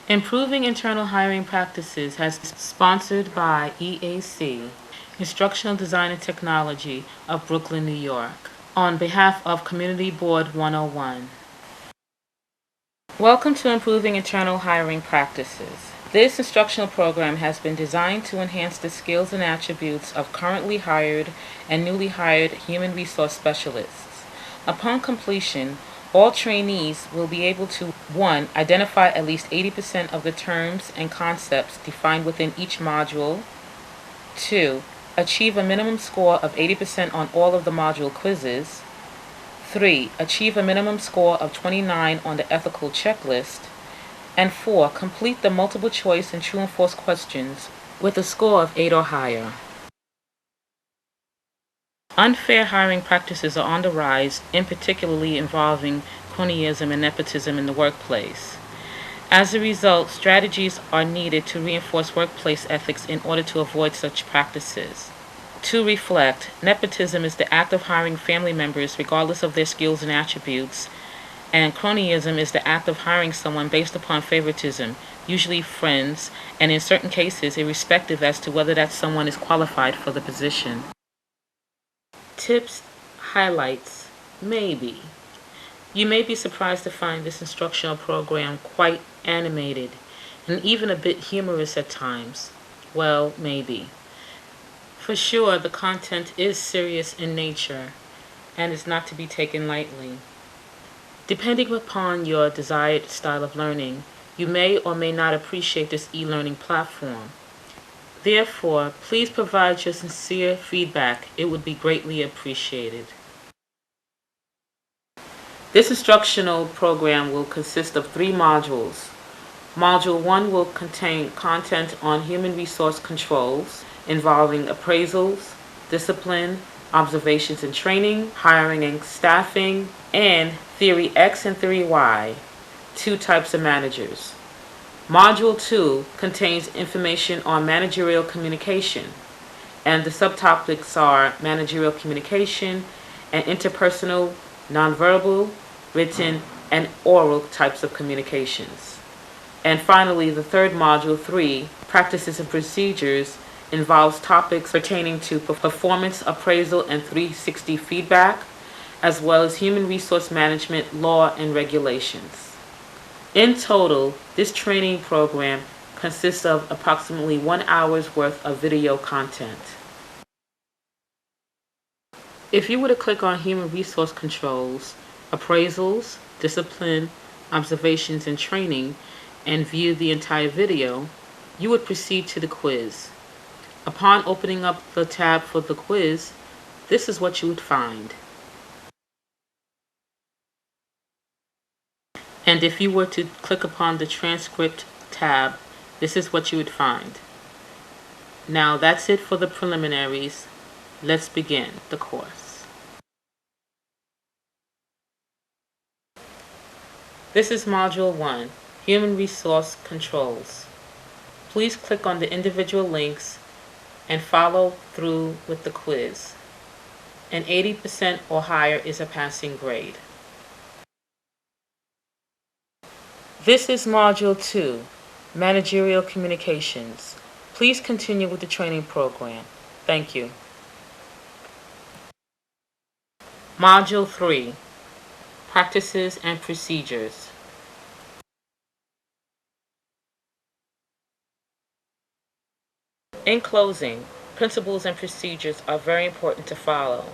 Improving Internal Hiring Practices has been sponsored by EAC, Instructional Design and Technology of Brooklyn, New York, on behalf of Community Board 101. Welcome to Improving Internal Hiring Practices. This instructional program has been designed to enhance the skills and attributes of currently hired and newly hired human resource specialists. Upon completion, all trainees will be able to 1. Identify at least 80% of the terms and concepts defined within each module. 2. Achieve a minimum score of 80% on all of the module quizzes. 3. Achieve a minimum score of 29 on the ethical checklist. And 4. Complete the multiple choice and true and false questions with a score of 8 or higher. Unfair hiring practices are on the rise, in particularly involving cronyism and nepotism in the workplace. As a result, strategies are needed to reinforce workplace ethics in order to avoid such practices. To reflect, nepotism is the act of hiring family members regardless of their skills and attributes, and cronyism is the act of hiring someone based upon favoritism, usually friends, and in certain cases irrespective as to whether that someone is qualified for the position. Tips, highlights, maybe. You may be surprised to find this instructional program quite animated and even a bit humorous at times. Well, maybe. For sure, the content is serious in nature and is not to be taken lightly. Depending upon your desired style of learning, you may or may not appreciate this e-learning platform. Therefore, please provide your sincere feedback. It would be greatly appreciated. This instructional program will consist of 3 modules. Module 1 will contain content on human resource controls involving appraisals, discipline, observations and training, hiring and staffing, and Theory X and Theory Y, 2 types of managers. Module 2 contains information on managerial communication, and the subtopics are managerial communication and interpersonal, nonverbal, written, and oral types of communications. And finally, the third module, 3, Practices and Procedures, involves topics pertaining to performance appraisal and 360 feedback, as well as human resource management, law, and regulations. In total, this training program consists of approximately 1 hour's worth of video content. If you were to click on Human Resource Controls, Appraisals, Discipline, Observations, and Training, and view the entire video, you would proceed to the quiz. Upon opening up the tab for the quiz, this is what you would find. And if you were to click upon the transcript tab, this is what you would find. Now that's it for the preliminaries. Let's begin the course. This is Module 1, Human Resource Controls. Please click on the individual links and follow through with the quiz. An 80% or higher is a passing grade. This is Module 2, Managerial Communications. Please continue with the training program. Thank you. Module 3, Practices and Procedures. In closing, principles and procedures are very important to follow.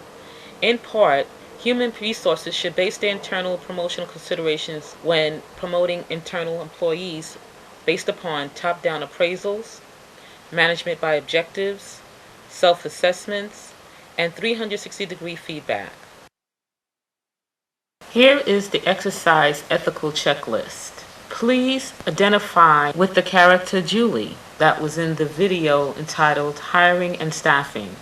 In part, human resources should base their internal promotional considerations when promoting internal employees based upon top-down appraisals, management by objectives, self-assessments, and 360-degree feedback. Here is the exercise ethical checklist. Please identify with the character Julie that was in the video entitled Hiring and Staffing.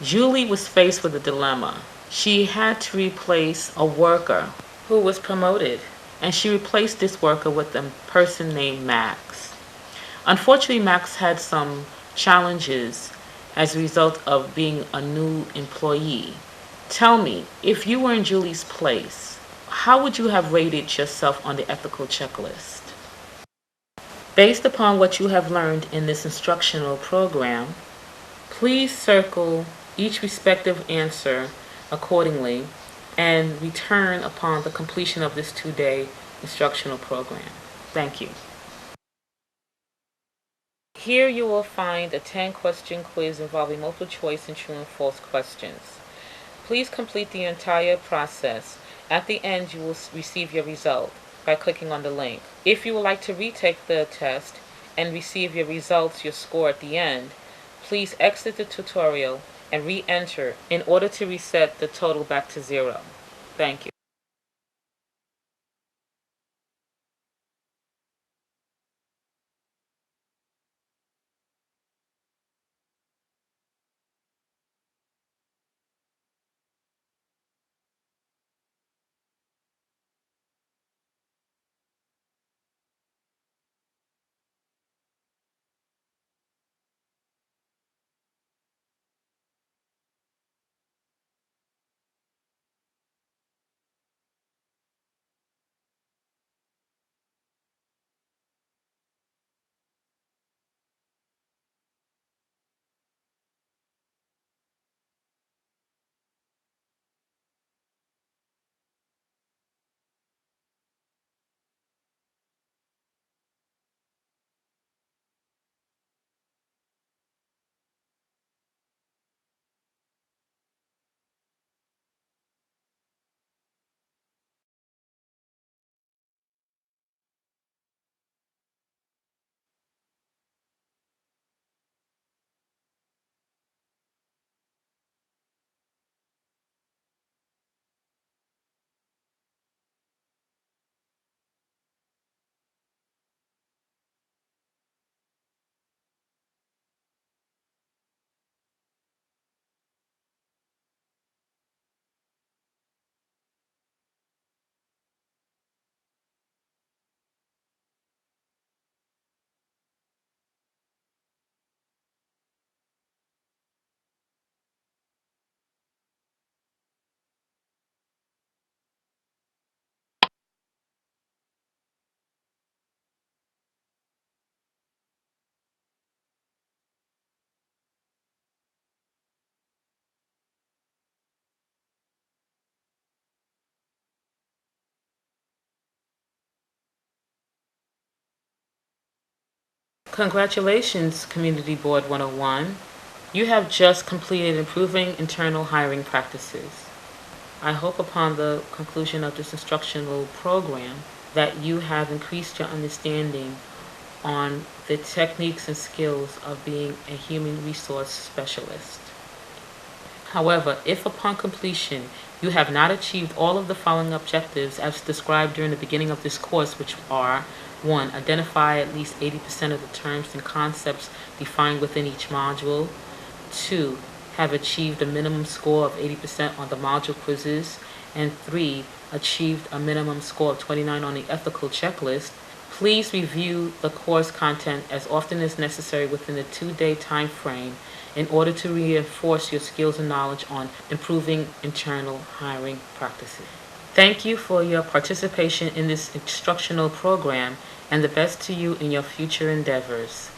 Julie was faced with a dilemma. She had to replace a worker who was promoted, and she replaced this worker with a person named Max. Unfortunately, Max had some challenges as a result of being a new employee. Tell me, if you were in Julie's place, how would you have rated yourself on the ethical checklist? Based upon what you have learned in this instructional program, please circle each respective answer accordingly and return upon the completion of this 2-day instructional program. Thank you. Here you will find a 10-question quiz involving multiple choice and true and false questions. Please complete the entire process. At the end, you will receive your result by clicking on the link. If you would like to retake the test and receive your results, your score at the end, please exit the tutorial and re-enter in order to reset the total back to 0. Thank you. Congratulations, Community Board 101. You have just completed improving internal hiring practices. I hope upon the conclusion of this instructional program that you have increased your understanding on the techniques and skills of being a human resource specialist. However, if upon completion you have not achieved all of the following objectives as described during the beginning of this course, which are: 1. Identify at least 80% of the terms and concepts defined within each module. 2. Have achieved a minimum score of 80% on the module quizzes. And 3. Achieved a minimum score of 29 on the ethical checklist. Please review the course content as often as necessary within the 2-day time frame in order to reinforce your skills and knowledge on improving internal hiring practices. Thank you for your participation in this instructional program, and the best to you in your future endeavors.